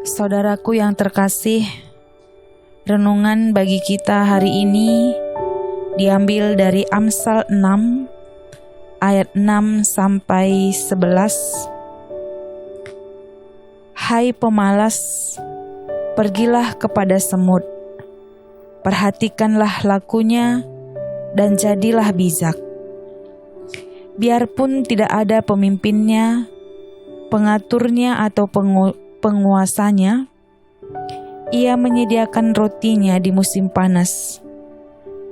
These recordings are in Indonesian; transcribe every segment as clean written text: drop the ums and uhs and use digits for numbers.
Saudaraku yang terkasih, renungan bagi kita hari ini diambil dari Amsal 6 ayat 6 sampai 11. Hai pemalas, pergilah kepada semut, perhatikanlah lakunya dan jadilah bijak. Biarpun tidak ada pemimpinnya, pengaturnya atau penguasanya, ia menyediakan rotinya di musim panas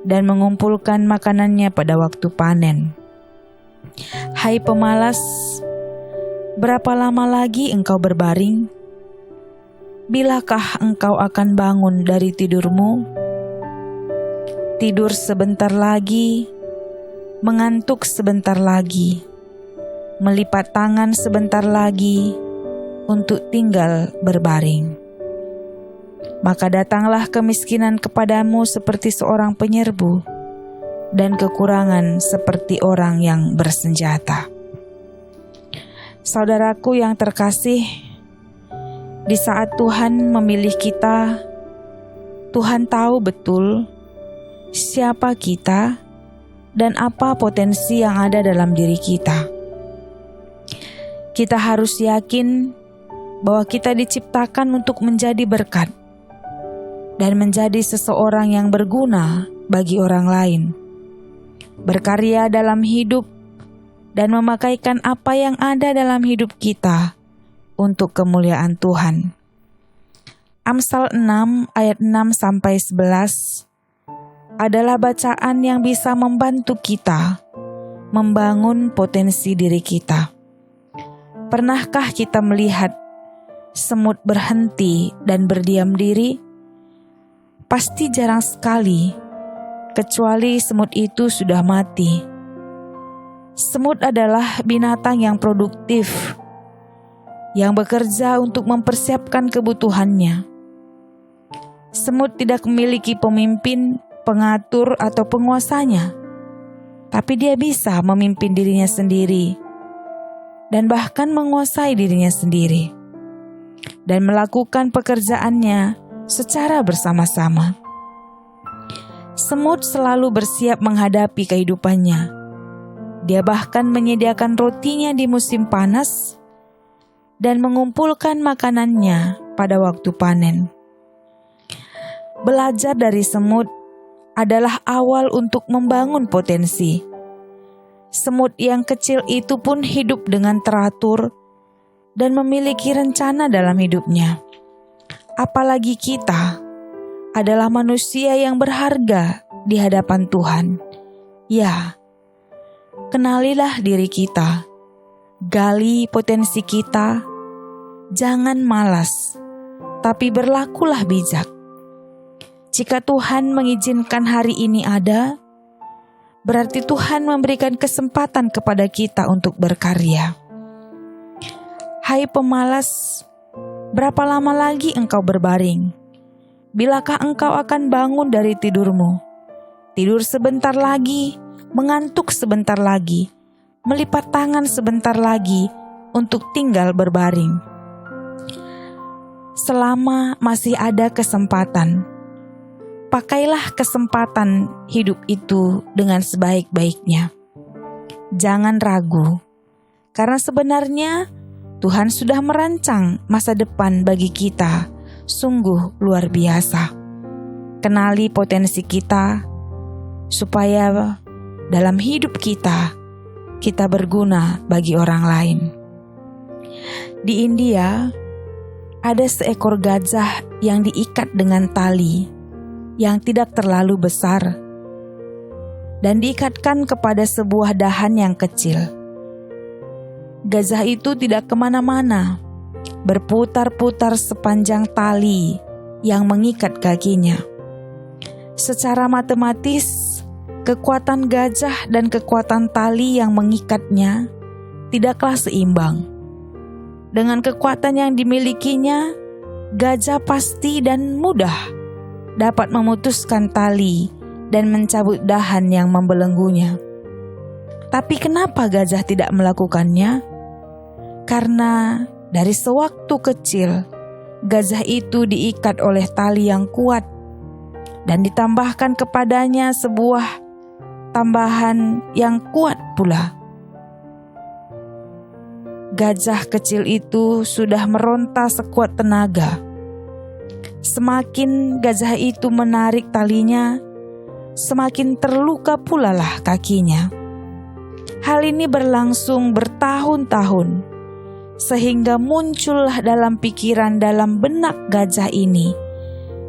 dan mengumpulkan makanannya pada waktu panen. Hai pemalas, berapa lama lagi engkau berbaring? Bilakah engkau akan bangun dari tidurmu? Tidur sebentar lagi, mengantuk sebentar lagi, melipat tangan sebentar lagi untuk tinggal berbaring. Maka datanglah kemiskinan kepadamu seperti seorang penyerbu, dan kekurangan seperti orang yang bersenjata. Saudaraku yang terkasih, di saat Tuhan memilih kita, Tuhan tahu betul siapa kita dan apa potensi yang ada dalam diri kita. Kita harus yakin bahwa kita diciptakan untuk menjadi berkat dan menjadi seseorang yang berguna bagi orang lain, berkarya dalam hidup dan memakaikan apa yang ada dalam hidup kita untuk kemuliaan Tuhan. Amsal 6 ayat 6 sampai 11 adalah bacaan yang bisa membantu kita membangun potensi diri kita. Pernahkah kita melihat semut berhenti dan berdiam diri? Pasti jarang sekali, kecuali semut itu sudah mati. Semut adalah binatang yang produktif, yang bekerja untuk mempersiapkan kebutuhannya. Semut tidak memiliki pemimpin, pengatur, atau penguasanya, tapi dia bisa memimpin dirinya sendiri dan bahkan menguasai dirinya sendiri dan melakukan pekerjaannya secara bersama-sama. Semut selalu bersiap menghadapi kehidupannya. Dia bahkan menyediakan rotinya di musim panas dan mengumpulkan makanannya pada waktu panen. Belajar dari semut adalah awal untuk membangun potensi. Semut yang kecil itu pun hidup dengan teratur dan memiliki rencana dalam hidupnya. Apalagi kita adalah manusia yang berharga di hadapan Tuhan. Ya, kenalilah diri kita, gali potensi kita, jangan malas, tapi berlakulah bijak. Jika Tuhan mengizinkan hari ini ada, berarti Tuhan memberikan kesempatan kepada kita untuk berkarya. Hai pemalas, berapa lama lagi engkau berbaring? Bilakah engkau akan bangun dari tidurmu? Tidur sebentar lagi, mengantuk sebentar lagi, melipat tangan sebentar lagi untuk tinggal berbaring. Selama masih ada kesempatan, pakailah kesempatan hidup itu dengan sebaik-baiknya. Jangan ragu, karena sebenarnya Tuhan sudah merancang masa depan bagi kita sungguh luar biasa. Kenali potensi kita, supaya dalam hidup kita berguna bagi orang lain. Di India, ada seekor gajah yang diikat dengan tali yang tidak terlalu besar dan diikatkan kepada sebuah dahan yang kecil. Gajah itu tidak kemana-mana, berputar-putar sepanjang tali yang mengikat kakinya. Secara matematis, kekuatan gajah dan kekuatan tali yang mengikatnya tidaklah seimbang. Dengan kekuatan yang dimilikinya, gajah pasti dan mudah dapat memutuskan tali dan mencabut dahan yang membelenggunya. Tapi kenapa gajah tidak melakukannya? Karena Dari sewaktu kecil, gajah itu diikat oleh tali yang kuat dan ditambahkan kepadanya sebuah tambahan yang kuat pula. Gajah kecil itu sudah meronta sekuat tenaga. Semakin gajah itu menarik talinya, semakin terluka pula lah kakinya. Hal ini berlangsung bertahun-tahun, sehingga muncullah dalam pikiran dalam benak gajah ini,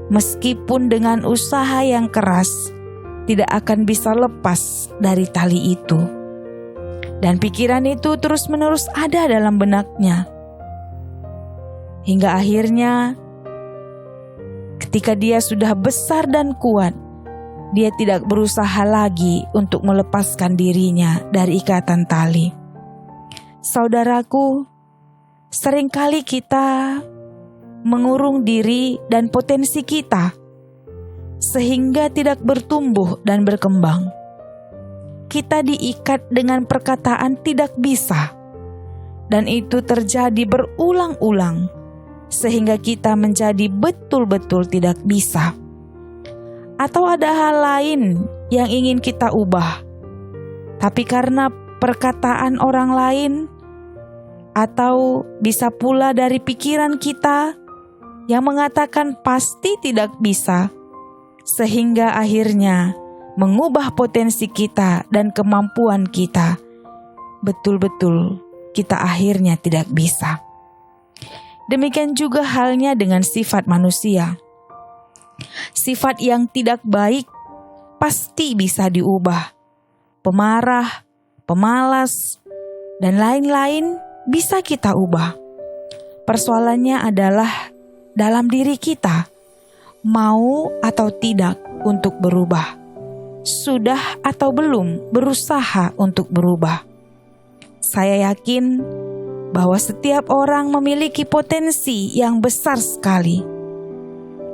meskipun dengan usaha yang keras, tidak akan bisa lepas dari tali itu. Dan pikiran itu terus-menerus ada dalam benaknya. Hingga akhirnya, ketika dia sudah besar dan kuat, dia tidak berusaha lagi untuk melepaskan dirinya dari ikatan tali. Saudaraku, seringkali kita mengurung diri dan potensi kita, sehingga tidak bertumbuh dan berkembang. Kita diikat dengan perkataan tidak bisa, dan itu terjadi berulang-ulang, sehingga kita menjadi betul-betul tidak bisa. Atau ada hal lain yang ingin kita ubah, tapi karena perkataan orang lain, atau bisa pula dari pikiran kita yang mengatakan pasti tidak bisa, sehingga akhirnya mengubah potensi kita dan kemampuan kita, betul-betul kita akhirnya tidak bisa. Demikian juga halnya dengan sifat manusia. Sifat yang tidak baik pasti bisa diubah. Pemarah, pemalas, dan lain-lain bisa kita ubah. Persoalannya adalah dalam diri kita, mau atau tidak untuk berubah. Sudah atau belum berusaha untuk berubah. Saya yakin bahwa setiap orang memiliki potensi yang besar sekali,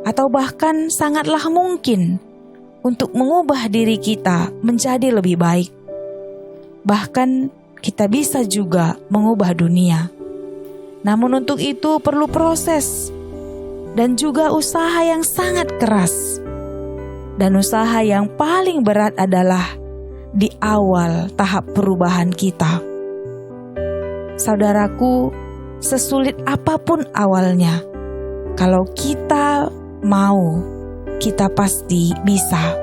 atau bahkan sangatlah mungkin untuk mengubah diri kita menjadi lebih baik. Bahkan kita bisa juga mengubah dunia. Namun untuk itu perlu proses dan juga usaha yang sangat keras. Dan usaha yang paling berat adalah di awal tahap perubahan kita. Saudaraku, sesulit apapun awalnya, kalau kita mau, kita pasti bisa.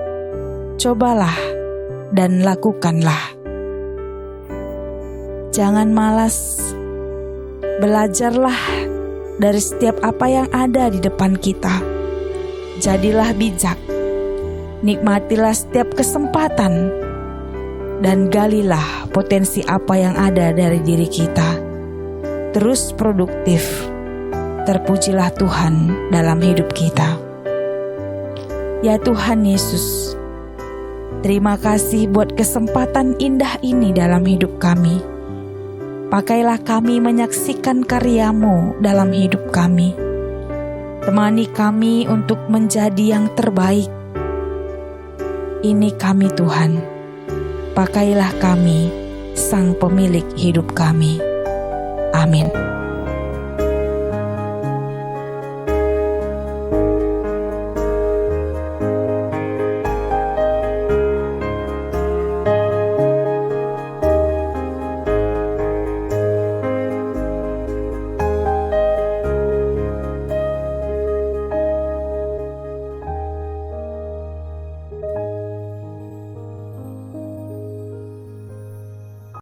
Cobalah dan lakukanlah. Jangan malas. Belajarlah dari setiap apa yang ada di depan kita. Jadilah bijak. Nikmatilah setiap kesempatan dan galilah potensi apa yang ada dari diri kita. Terus produktif. Terpujilah Tuhan dalam hidup kita. Ya Tuhan Yesus, terima kasih buat kesempatan indah ini dalam hidup kami. Pakailah kami menyaksikan karya-Mu dalam hidup kami. Temani kami untuk menjadi yang terbaik. Ini kami Tuhan, pakailah kami, Sang Pemilik hidup kami. Amin.